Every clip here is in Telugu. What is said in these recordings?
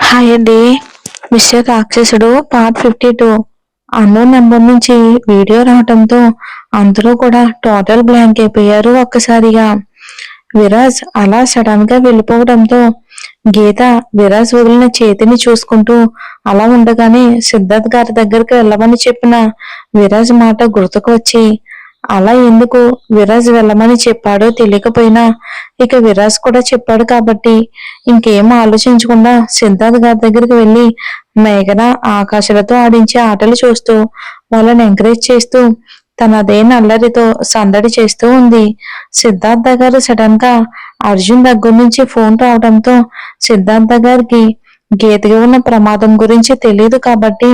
హాయ్ అండి. మిస్టర్ రాక్షసుడు పార్ట్ 52. అన్నోన్ నెంబర్ నుంచి వీడియో రావటంతో అందరూ కూడా టోటల్ బ్లాంక్ అయిపోయారు ఒక్కసారిగా. విరాజ్ అలా సడన్ గా వెళ్ళిపోవడంతో గీత విరాజ్ వదిలిన చేతిని చూసుకుంటూ అలా ఉండగానే సిద్ధార్థ్ గారి దగ్గరికి వెళ్ళమని చెప్పిన విరాజ్ మాట గుర్తుకు వచ్చి అలా ఎందుకు విరాజ్ వెళ్ళమని చెప్పాడో తెలియకపోయినా ఇక విరాజ్ కూడా చెప్పాడు కాబట్టి ఇంకేం ఆలోచించకుండా సిద్ధార్థ్ గారి దగ్గరికి వెళ్ళి మేఘన ఆకాశాలతో ఆడించే ఆటలు చూస్తూ వాళ్ళని ఎంకరేజ్ చేస్తూ తనదే నల్లరితో సందడి చేస్తూ ఉంది. సిద్ధార్థ గారు సడన్ గా అర్జున్ దగ్గర నుంచి ఫోన్ రావడంతో సిద్ధార్థ గారికి గీతకి ఉన్న ప్రమాదం గురించి తెలియదు కాబట్టి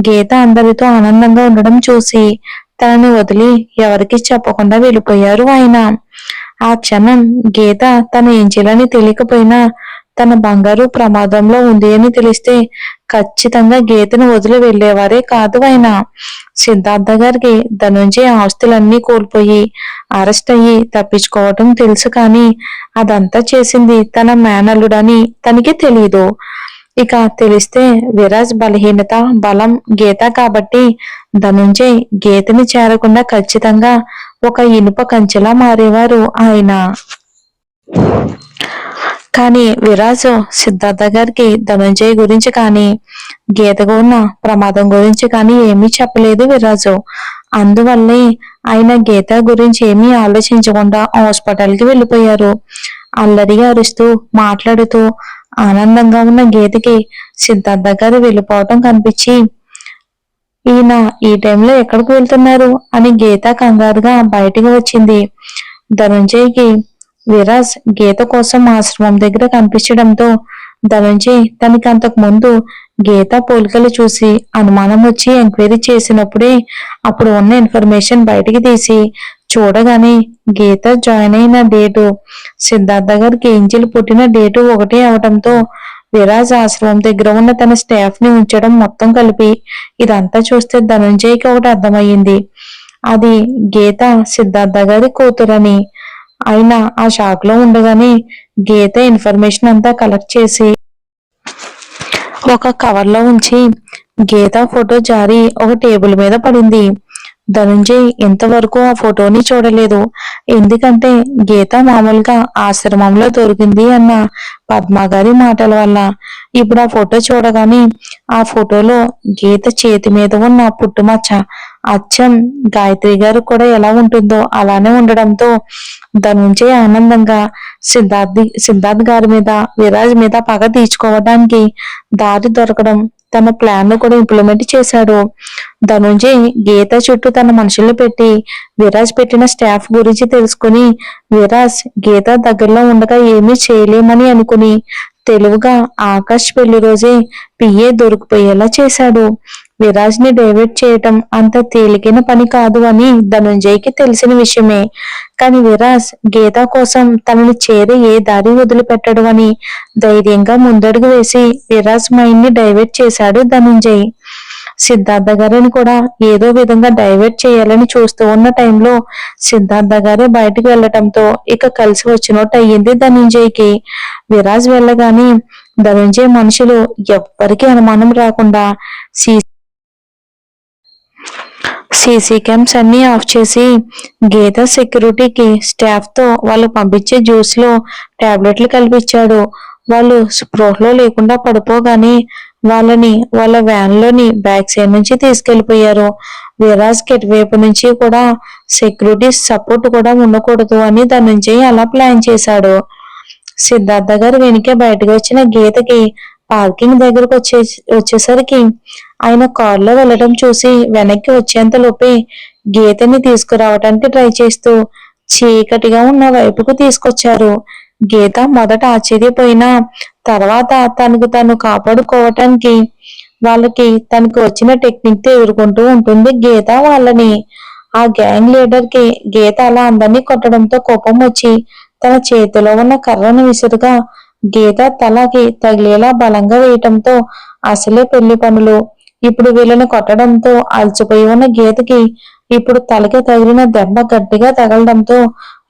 గీత అందరితో ఆనందంగా ఉండడం చూసి తనని వదిలి ఎవరికి చెప్పకుండా వెళ్ళిపోయారు ఆయన. ఆ క్షణం గీత తను ఏం చేయాలని తెలియకపోయినా తన బంగారు ప్రమాదంలో ఉంది అని తెలిస్తే ఖచ్చితంగా గీతను వదిలి వెళ్లేవారే కాదు ఆయన. సిద్ధార్థ గారికి ధనుంజయ ఆస్తులన్నీ కోల్పోయి అరెస్ట్ అయ్యి తప్పించుకోవటం తెలుసు కానీ అదంతా చేసింది తన మేనల్లుడని తనకి తెలియదు. ఇక తెలిస్తే విరాజ్ బలహీనత బలం గీత కాబట్టి ధనుంజయ్ గీతని చేరకుండా ఖచ్చితంగా ఒక ఇనుప కంచెలా మారేవారు ఆయన. కానీ విరాజు సిద్ధార్థ గారికి ధనుంజయ్ గురించి కానీ గీతకు ఉన్న ప్రమాదం గురించి కానీ ఏమీ చెప్పలేదు విరాజు. అందువల్లే ఆయన గీత గురించి ఏమీ ఆలోచించకుండా హాస్పిటల్కి వెళ్ళిపోయారు. అల్లరిగా అరుస్తూ మాట్లాడుతూ ఆనందంగా ఉన్న గీతకి సిద్ధార్థ గారు వెళ్ళిపోవటం కనిపించి ఈయన ఈ టైంలో ఎక్కడికి వెళ్తున్నారు అని గీత కంగారుగా బయటికి వచ్చింది. ధనుంజయ్కి విరాజ్ గీత కోసం ఆశ్రమం దగ్గర కనిపించడంతో ధనుంజయ్ తనకి అంతకు ముందు గీత పోలికలు చూసి అనుమానం వచ్చి ఎంక్వైరీ చేసినప్పుడే అప్పుడు ఉన్న ఇన్ఫర్మేషన్ బయటికి తీసి చూడగానే గీత జాయిన్ అయిన డేటు సిద్ధార్థ గారికి ఏంజిల్ పుట్టిన డేటు ఒకటే అవడంతో విరాజ్ ఆశ్రమం దగ్గర ఉన్న తన స్టాఫ్ ని ఉంచడం మొత్తం కలిపి ఇదంతా చూస్తే ధనుంజయ్కి ఒకటి అర్థమయ్యింది. అది గీత సిద్ధార్థ గారి కూతురని. ఆయన ఆ షాక్ లో ఉండగానే గీత ఇన్ఫర్మేషన్ అంతా కలెక్ట్ చేసి ఒక కవర్ లో ఉంచి గీత ఫోటో జారి ఒక టేబుల్ మీద పడింది. ధనుంజయ్ ఇంతవరకు ఆ ఫోటోని చూడలేదు. ఎందుకంటే గీత మామూలుగా ఆశ్రమంలో దొరికింది అన్న పద్మ గారి మాటల వల్ల. ఇప్పుడు ఆ ఫోటో చూడగానే ఆ ఫోటోలో గీత చేతి మీద ఉన్న పుట్టుమచ్చ అచ్చం గాయత్రి గారు కూడా ఎలా ఉంటుందో అలానే ఉండడంతో ధనుంజయ్ ఆనందంగా సిద్ధార్థ్ గారి మీద విరాజ్ మీద పగ తీర్చుకోవడానికి దారి దొరకడం తన ప్లాన్ ను కూడా ఇంప్లిమెంట్ చేశాడు. ధనుంజయ్ గీత చుట్టూ తన మనుషుల్ని పెట్టి విరాజ్ పెట్టిన స్టాఫ్ గురించి తెలుసుకుని విరాజ్ గీత దగ్గరలో ఉండగా ఏమీ చేయలేమని అనుకుని తెలివిగా ఆకాష్ పెళ్లి రోజే పిఏ దొరికిపోయేలా చేశాడు. విరాజ్ ని డైవర్ట్ చేయటం అంత తేలికైన పని కాదు అని ధనుంజయ్కి తెలిసిన విషయమే. కానీ విరాజ్ గీత కోసం తనని చేరి ఏ దారి వదిలిపెట్టడు అని ధైర్యంగా ముందడుగు వేసి విరాజ్ మైండ్ ని డైవర్ట్ చేశాడు ధనుంజయ్. సిద్ధార్థ గారిని కూడా ఏదో విధంగా డైవర్ట్ చేయాలని చూస్తూ ఉన్న టైంలో సిద్ధార్థ గారే బయటకు వెళ్లటంతో ఇక కలిసి వచ్చినట్టు అయ్యింది ధనుంజయ్కి. విరాజ్ వెళ్ళగానే ధనుంజయ్ మనుషులు ఎవ్వరికి అనుమానం రాకుండా సీసీ క్యామ్స్ అన్ని ఆఫ్ చేసి గీత సెక్యూరిటీకి స్టాఫ్ తో వాళ్ళు పంపించే జ్యూస్ లో టాబ్లెట్లు కల్పించాడు. వాళ్ళు స్పృహలో లేకుండా పడిపోగానే వాళ్ళని వాళ్ళ వ్యాన్ లోని బ్యాక్ సైడ్ నుంచి తీసుకెళ్లిపోయారు. విరాజ్ కెట్ వైపు నుంచి కూడా సెక్యూరిటీ సపోర్ట్ కూడా ఉండకూడదు అని ధనుంజయ్ అలా ప్లాన్ చేశాడు. సిద్ధార్థ గారు వెనుకే బయటకు వచ్చిన గీతకి పార్కింగ్ దగ్గరకు వచ్చేసరికి ఆయన కారులో వెళ్ళడం చూసి వెనక్కి వచ్చేంతలోపే గీతని తీసుకురావడానికి ట్రై చేస్తూ చీకటిగా ఉన్న వైపుకు తీసుకొచ్చారు. గీత మొదట ఆశ్చర్యపోయినా తర్వాత తనకు తను కాపాడుకోవటానికి వాళ్ళకి తనకు వచ్చిన టెక్నిక్ తో ఎదుర్కొంటూ ఉంటుంది గీత వాళ్ళని. ఆ గ్యాంగ్ లీడర్ కి గీత అలా అందరినీ కొట్టడంతో కోపం వచ్చి తన చేతిలో ఉన్న కర్రను విసురుగా గీత తలకి తగిలేలా బలంగా వేయటంతో అసలే పెళ్లి పనులు ఇప్పుడు వీళ్ళని కొట్టడంతో అలసిపోయి ఉన్న గీతకి ఇప్పుడు తలకి తగిలిన దెబ్బ గట్టిగా తగలడంతో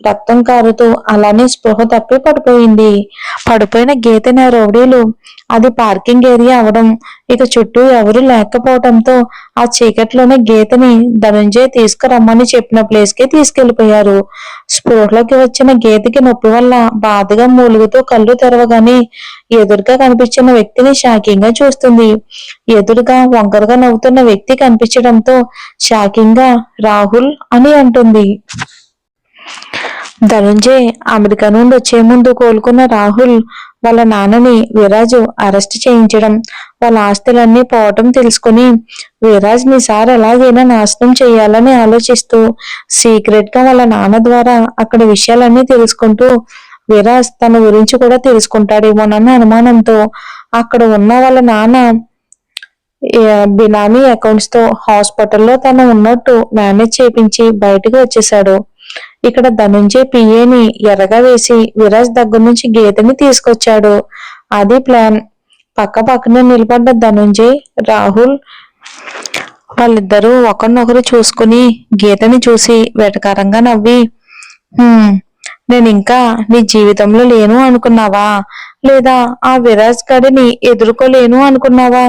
రక్తం కారుతూ అలానే స్పృహ తప్పి పడిపోయింది. పడిపోయిన గీతని ఆ రౌడీలు అది పార్కింగ్ ఏరియా అవడం, ఇక చుట్టూ ఎవరూ లేకపోవడంతో ఆ చీకట్లోనే గీతని ధనంజయ్ తీసుకురమ్మని చెప్పిన ప్లేస్ కి తీసుకెళ్లిపోయారు. స్పృహలోకి వచ్చిన గీతకి నొప్పి వల్ల బాధగా మూలుగుతూ కళ్ళు తెరవగానే ఎదురుగా కనిపించిన వ్యక్తిని షాకింగ్ గా చూస్తుంది. ఎదురుగా వంకరగా నవ్వుతున్న వ్యక్తి కనిపించడంతో షాకింగ్ గా రాహుల్ అని అంటుంది. ధనుంజయ్ అమెరికా నుండి వచ్చే ముందు కోలుకున్న రాహుల్ వాళ్ళ నాన్నని విరాజు అరెస్ట్ చేయించడం, వాళ్ళ ఆస్తులన్నీ పోవటం తెలుసుకుని విరాజ్ ని సార్ ఎలాగైనా నాశనం చేయాలని ఆలోచిస్తూ సీక్రెట్ గా వాళ్ళ నాన్న ద్వారా అక్కడ విషయాలన్నీ తెలుసుకుంటూ విరాజ్ తన గురించి కూడా తెలుసుకుంటాడేమోనన్న అనుమానంతో అక్కడ ఉన్న వాళ్ళ నాన్న బినామీ అకౌంట్స్ తో హాస్పిటల్లో తను ఉన్నట్టు మేనేజ్ చేపించి బయటకు వచ్చేశాడు. ఇక్కడ ధనుంజయ్ పిఏని ఎర్రగా వేసి విరాజ్ దగ్గర నుంచి గీతని తీసుకొచ్చాడు. అది ప్లాన్. పక్క పక్కనే నిలబడ్డ ధనుంజయ్, రాహుల్ వాళ్ళిద్దరూ ఒకరినొకరు చూసుకుని గీతని చూసి వెటకారంగా నవ్వి, నేను ఇంకా నీ జీవితంలో లేను అనుకున్నావా, లేదా ఆ విరాజ్ గడిని ఎదుర్కోలేను అనుకున్నావా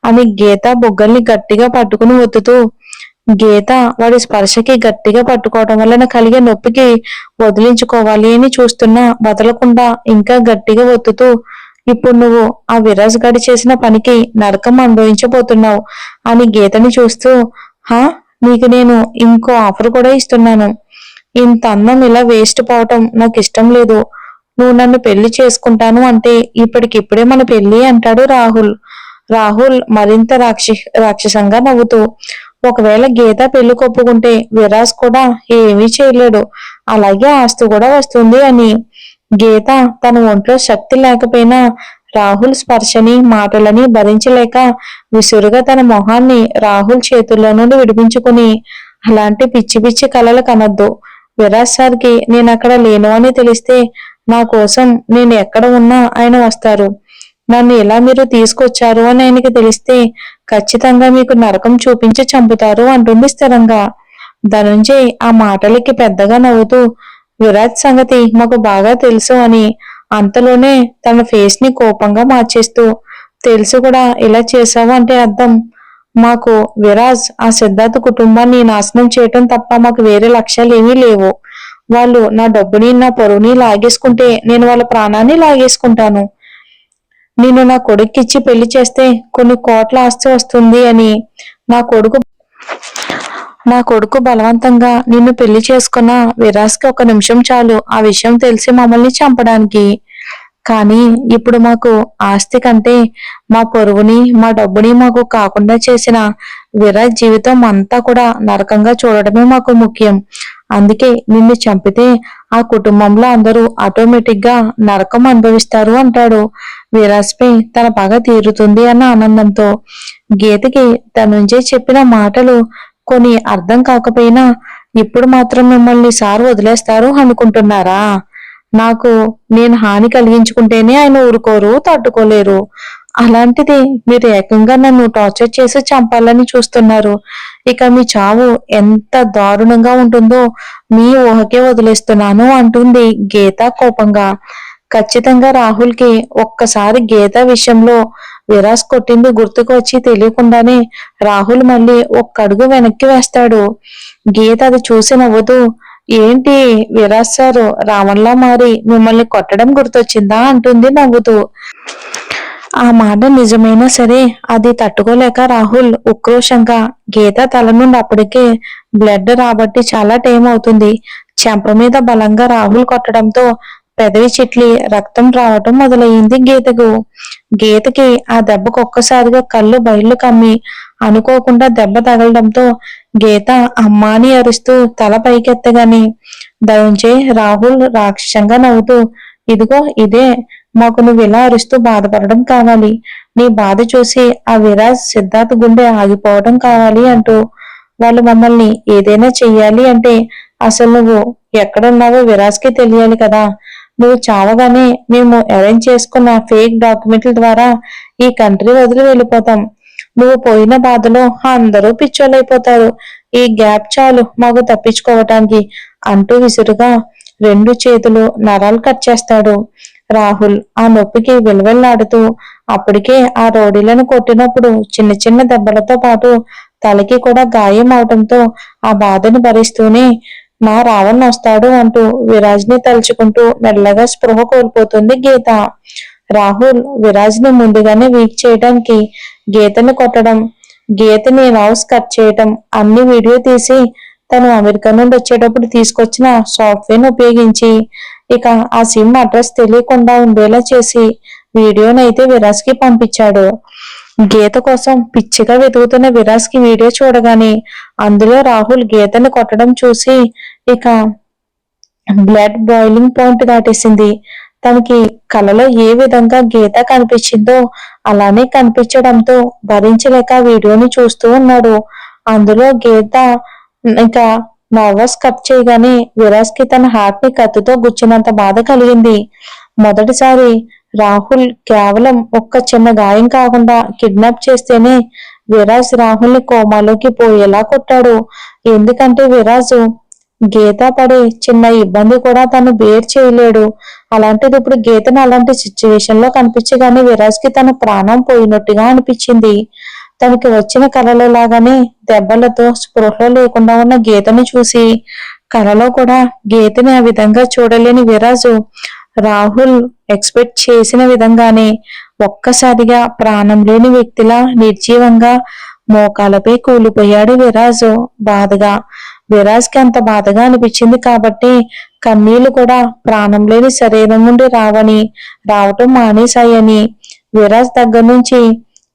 అని గీత బొగ్గల్ని గట్టిగా పట్టుకుని ఒత్తుతూ, గీత వాడి స్పర్శకి గట్టిగా పట్టుకోవడం వలన కలిగే నొప్పికి వదిలించుకోవాలి అని చూస్తున్నా వదలకుండా ఇంకా గట్టిగా ఒత్తుతూ, ఇప్పుడు నువ్వు ఆ విరాజ్ గడి చేసిన పనికి నరకం అనుభవించబోతున్నావు అని గీతని చూస్తూ, హా, నీకు నేను ఇంకో ఆఫర్ కూడా ఇస్తున్నాను. ఇంత అందం ఇలా వేస్ట్ పోవటం నాకు ఇష్టం లేదు. నువ్వు నన్ను పెళ్లి చేసుకుంటాను అంటే ఇప్పటికిప్పుడే మన పెళ్లి అంటాడు రాహుల్. రాహుల్ మరింత రాక్షసంగా నవ్వుతూ, ఒకవేళ గీత పెళ్లి కొప్పుకుంటే విరాజ్ కూడా ఏమీ చేయలేడు, అలాగే ఆస్తి కూడా వస్తుంది అని. గీత తన ఒంట్లో శక్తి లేకపోయినా రాహుల్ స్పర్శని మాటలని భరించలేక విసురుగా తన మొహాన్ని రాహుల్ చేతుల్లో నుండి విడిపించుకుని, అలాంటి పిచ్చి పిచ్చి కలలు కనొద్దు. విరాజ్ సార్కి నేను అక్కడ లేను అని తెలిస్తే నా కోసం నేను ఎక్కడ ఉన్నా ఆయన వస్తారు. నన్ను ఇలా మీరు తీసుకొచ్చారు అని ఆయనకి తెలిస్తే ఖచ్చితంగా మీకు నరకం చూపించి చంపుతారు అంటుంది స్థిరంగా. ధనుంజయ్ ఆ మాటలకి పెద్దగా నవ్వుతూ, విరాజ్ సంగతి మాకు బాగా తెలుసు అని అంతలోనే తన ఫేస్ ని కోపంగా మార్చేస్తూ, తెలుసు కూడా ఇలా చేశావు అంటే అర్థం మాకు విరాజ్ ఆ సిద్ధార్థ్ కుటుంబాన్ని నాశనం చేయటం తప్ప మాకు వేరే లక్ష్యాలు ఏమీ లేవు. వాళ్ళు నా డబ్బుని నా పొరువుని లాగేసుకుంటే నేను వాళ్ళ ప్రాణాన్ని లాగేసుకుంటాను. నేను నా కొడుక్కిచ్చి పెళ్లి చేస్తే కొన్ని కోట్ల ఆస్తి వస్తుంది అని నా కొడుకు బలవంతంగా నిన్ను పెళ్లి చేసుకున్న విరాజ్కి ఒక నిమిషం చాలు ఆ విషయం తెలిసి మమ్మల్ని చంపడానికి. కానీ ఇప్పుడు మాకు ఆస్తి కంటే మా పొరుగుని మా డబ్బుని మాకు కాకుండా చేసిన విరాజ్ జీవితం అంతా కూడా నరకంగా చూడడమే మాకు ముఖ్యం. అందుకే నిన్ను చంపితే ఆ కుటుంబంలో అందరూ ఆటోమేటిక్ గా నరకం అనుభవిస్తారు అంటాడు. విరాజ్ పై తన పగ తీరుతుంది అన్న ఆనందంతో. గీతకి తన నుంచే చెప్పిన మాటలు కొన్ని అర్థం కాకపోయినా ఇప్పుడు మాత్రం మిమ్మల్ని సార్ వదిలేస్తారు అనుకుంటున్నారా? నాకు నేను హాని కలిగించుకుంటేనే ఆయన ఊరుకోరు, తట్టుకోలేరు. అలాంటిది మీరు ఏకంగా నన్ను టార్చర్ చేసి చంపాలని చూస్తున్నారు. ఇక మీ చావు ఎంత దారుణంగా ఉంటుందో మీ ఊహకే వదిలేస్తున్నాను అంటుంది గీత కోపంగా. ఖచ్చితంగా రాహుల్ కి ఒక్కసారి గీత విషయంలో విరాజ్ కొట్టింది గుర్తుకు వచ్చి తెలియకుండానే రాహుల్ మళ్ళీ ఒక్కడుగు వెనక్కి వేస్తాడు. గీత అది చూసి నవ్వుతూ, ఏంటి విరాజ్ సారు రావణ్లా మారి మిమ్మల్ని కొట్టడం గుర్తొచ్చిందా అంటుంది నవ్వుతూ. ఆ మాట నిజమైనా సరే అది తట్టుకోలేక రాహుల్ ఉక్రోషంగా, గీత తల నుండి అప్పటికే బ్లడ్ రాబట్టి చాలా టైం అవుతుంది. చెంప మీద బలంగా రాహుల్ కొట్టడంతో పెదవి చిట్లి రక్తం రావటం మొదలయ్యింది గీతకు. గీతకి ఆ దెబ్బకు ఒక్కసారిగా కళ్ళు బయళ్ళు కమ్మి అనుకోకుండా దెబ్బ తగలడంతో గీత అమ్మాని అరుస్తూ తల పైకెత్తగాని ధనుంజయ్ రాహుల్ రాక్షసంగా నవ్వుతూ, ఇదిగో ఇదే మాకు నువ్వు ఇలా అరుస్తూ బాధపడడం కావాలి. నీ బాధ చూసి ఆ విరాజ్ సిద్ధార్థ్ గుండె ఆగిపోవడం కావాలి అంటూ వాళ్ళు మమ్మల్ని ఏదైనా చెయ్యాలి అంటే అసలు నువ్వు ఎక్కడున్నావో విరాజ్కి తెలియాలి కదా. నువ్వు చావగానే మేము అరేంజ్ చేసుకున్న ఫేక్ డాక్యుమెంట్ల ద్వారా ఈ కంట్రీ వదిలి వెళ్ళిపోతాం. నువ్వు పోయిన బాధలో అందరూ పిచ్చోళ్ళైపోతారు. ఈ గ్యాప్ చాలు మాకు తప్పించుకోవటానికి అంటూ విసురుగా రెండు చేతులు నరాలు కట్ చేస్తాడు. రాహుల్ ఆ నొప్పికి విలవిల్లాడుతూ అప్పటికే ఆ రౌడీలను కొట్టినప్పుడు చిన్న చిన్న దెబ్బలతో పాటు తలకి కూడా గాయం అవడంతో ఆ బాధను భరిస్తూనే నా రావణ్ వస్తాడు అంటూ విరాజ్ ని తలుచుకుంటూ మెల్లగా స్పృహ కోల్పోతుంది గీత. రాహుల్ విరాజ్ ని ముందుగానే వీక్ చేయడానికి గీతని కొట్టడం, గీతని రౌస్ కట్ చేయడం అన్ని వీడియో తీసి తను అమెరికా నుండి వచ్చేటప్పుడు తీసుకొచ్చిన సాఫ్ట్వేర్ ఉపయోగించి ఇక ఆ సిమ్ అడ్రస్ తెలియకుండా ఉండేలా చేసి వీడియోనైతే విరాజ్ కి పంపించాడు. గీత కోసం పిచ్చిగా వెతుకుతున్న విరాజ్ కి వీడియో చూడగానే అందులో రాహుల్ గీతని కొట్టడం చూసి ఇక బ్లడ్ బాయిలింగ్ పాయింట్ దాటేసింది. తనకి కలలో ఏ విధంగా గీత కనిపించిందో అలానే కనిపించడంతో భరించలేక వీడియోని చూస్తూ ఉన్నాడు. అందులో గీత ఇంకా నర్వస్ కట్ చేయగానే విరాజ్ కి తన హార్ట్ ని కత్తితో గుచ్చినంత బాధ కలిగింది. మొదటిసారి రాహుల్ కేవలం ఒక్క చిన్న గాయం కాకుండా కిడ్నాప్ చేస్తేనే విరాజ్ రాహుల్ ని కోమాలోకి పోయేలా కొట్టాడు. ఎందుకంటే విరాజు గీత పడే చిన్న ఇబ్బంది కూడా తను బేర్ చేయలేడు. అలాంటిది ఇప్పుడు గీతను అలాంటి సిచ్యువేషన్ లో కనిపించగానే విరాజ్ కి తన ప్రాణం పోయినట్టుగా అనిపించింది. తనకి వచ్చిన కలలో లాగానే దెబ్బలతో స్పృహ లేకుండా ఉన్న గీతను చూసి కలలో కూడా గీతని ఆ విధంగా చూడలేని విరాజు రాహుల్ ఎక్స్పెక్ట్ చేసిన విధంగానే ఒక్కసారిగా ప్రాణం లేని వ్యక్తిలా నిర్జీవంగా మోకాలపై కూలిపోయాడు విరాజు బాధగా. విరాజ్ కి అంత బాధగా అనిపించింది కాబట్టి కన్నీళ్లు కూడా ప్రాణం లేని శరీరం నుండి రావటం మానేశాయని విరాజ్ దగ్గర నుంచి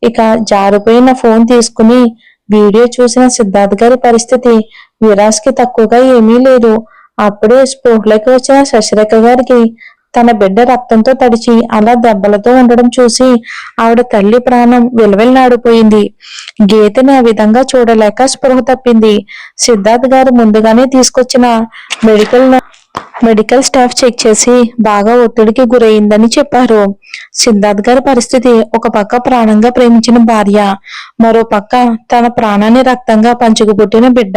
ఇక జారిపోయిన ఫోన్ తీసుకుని వీడియో చూసిన సిద్ధార్థ్ గారి పరిస్థితి విరాజ్ కి తక్కువగా ఏమీ లేదు. అప్పుడే స్పృహలోకి వచ్చిన శశిరేఖ గారికి తన బిడ్డ రక్తంతో తడిచి అలా దెబ్బలతో ఉండడం చూసి ఆవిడ తల్లి ప్రాణం విలవిల్లాడిపోయింది. గీతని ఆ విధంగా చూడలేక స్పృహ తప్పింది. సిద్ధార్థ్ గారు ముందుగానే తీసుకొచ్చిన మెడికల్ స్టాఫ్ చెక్ చేసి బాగా ఒత్తిడికి గురైందని చెప్పారు. సిద్ధార్థ్ గారి పరిస్థితి ఒక పక్క ప్రాణంగా ప్రేమించిన భార్య, మరో పక్క తన ప్రాణాన్ని రక్తంగా పంచుకుపుట్టిన బిడ్డ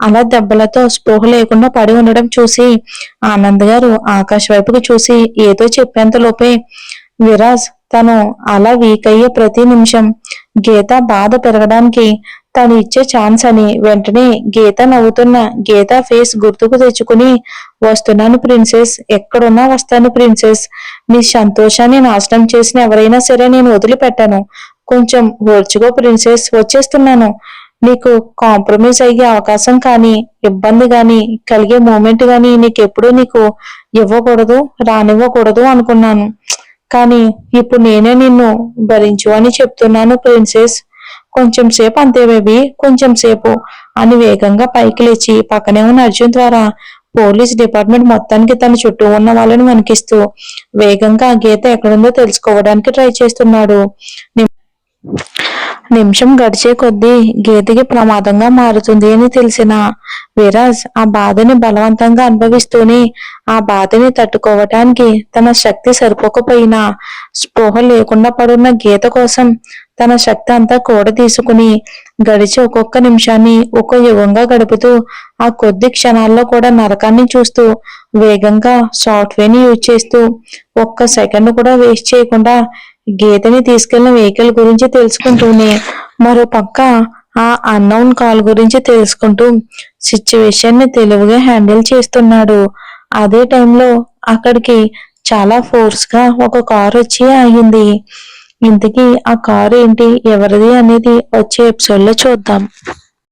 అలా దెబ్బలతో స్పృహ లేకుండా పడి ఉండడం చూసి ఆనంద్ గారు ఆకాశ్ వైపుకు చూసి ఏదో చెప్పేంత లోపే విరాజ్ తను అలా వీక్ అయ్యే ప్రతి నిమిషం గీత బాధ పెరగడానికి తను ఇచ్చే ఛాన్స్ అని వెంటనే గీత నవ్వుతున్న గీత ఫేస్ గుర్తుకు తెచ్చుకుని వస్తున్నాను ప్రిన్సెస్, ఎక్కడున్నా వస్తాను ప్రిన్సెస్, నీ సంతోషాన్ని నాశనం చేసిన ఎవరైనా సరే నేను వదిలిపెట్టాను, కొంచెం ఓర్చుకో ప్రిన్సెస్, వచ్చేస్తున్నాను, నీకు కాంప్రమైజ్ అయ్యే అవకాశం కానీ ఇబ్బంది గాని కలిగే మూమెంట్ గాని నీకెప్పుడు నీకు ఇవ్వకూడదు రానివ్వకూడదు అనుకున్నాను, కానీ ఇప్పుడు నేనే నిన్ను భరించు అని చెప్తున్నాను ప్రిన్సెస్, కొంచెం సేపు అంతే బేబీ, కొంచెం సేపు అని వేగంగా పైకి లేచి పక్కనే ఉన్న అర్జున్ ద్వారా పోలీస్ డిపార్ట్మెంట్ మొత్తానికి తన చుట్టూ ఉన్న వాళ్ళని వణికిస్తూ వేగంగా గీత ఎక్కడుందో తెలుసుకోవడానికి ట్రై చేస్తున్నాడు. నిమిషం గడిచే కొద్దీ గీతకి ప్రమాదంగా మారుతుంది అని తెలిసిన విరాజ్ ఆ బాధని బలవంతంగా అనుభవిస్తూనే ఆ బాధని తట్టుకోవటానికి తన శక్తి సరిపోకపోయినా స్పృహ లేకుండా పడున్న గీత కోసం తన శక్తి అంతా కూడా తీసుకుని గడిచి ఒక్కొక్క నిమిషాన్ని ఒక్కో యుగంగా గడుపుతూ ఆ కొద్ది క్షణాల్లో కూడా నరకాన్ని చూస్తూ వేగంగా సాఫ్ట్వేర్ ని యూజ్ చేస్తూ ఒక్క సెకండ్ కూడా వేస్ట్ చేయకుండా గీతని తీసుకెళ్లిన వెహికల్ గురించి తెలుసుకుంటూనే మరో పక్క ఆ అన్నౌన్ కాల్ గురించి తెలుసుకుంటూ సిచ్యువేషన్ ని తెలివిగా హ్యాండిల్ చేస్తున్నాడు. అదే టైంలో అక్కడికి చాలా ఫోర్స్ గా ఒక కార్ వచ్చి ఆగింది. ఇంతకీ ఆ కార్ ఏంటి ఎవరిది అనేది వచ్చే ఎపిసోడ్ లో చూద్దాం.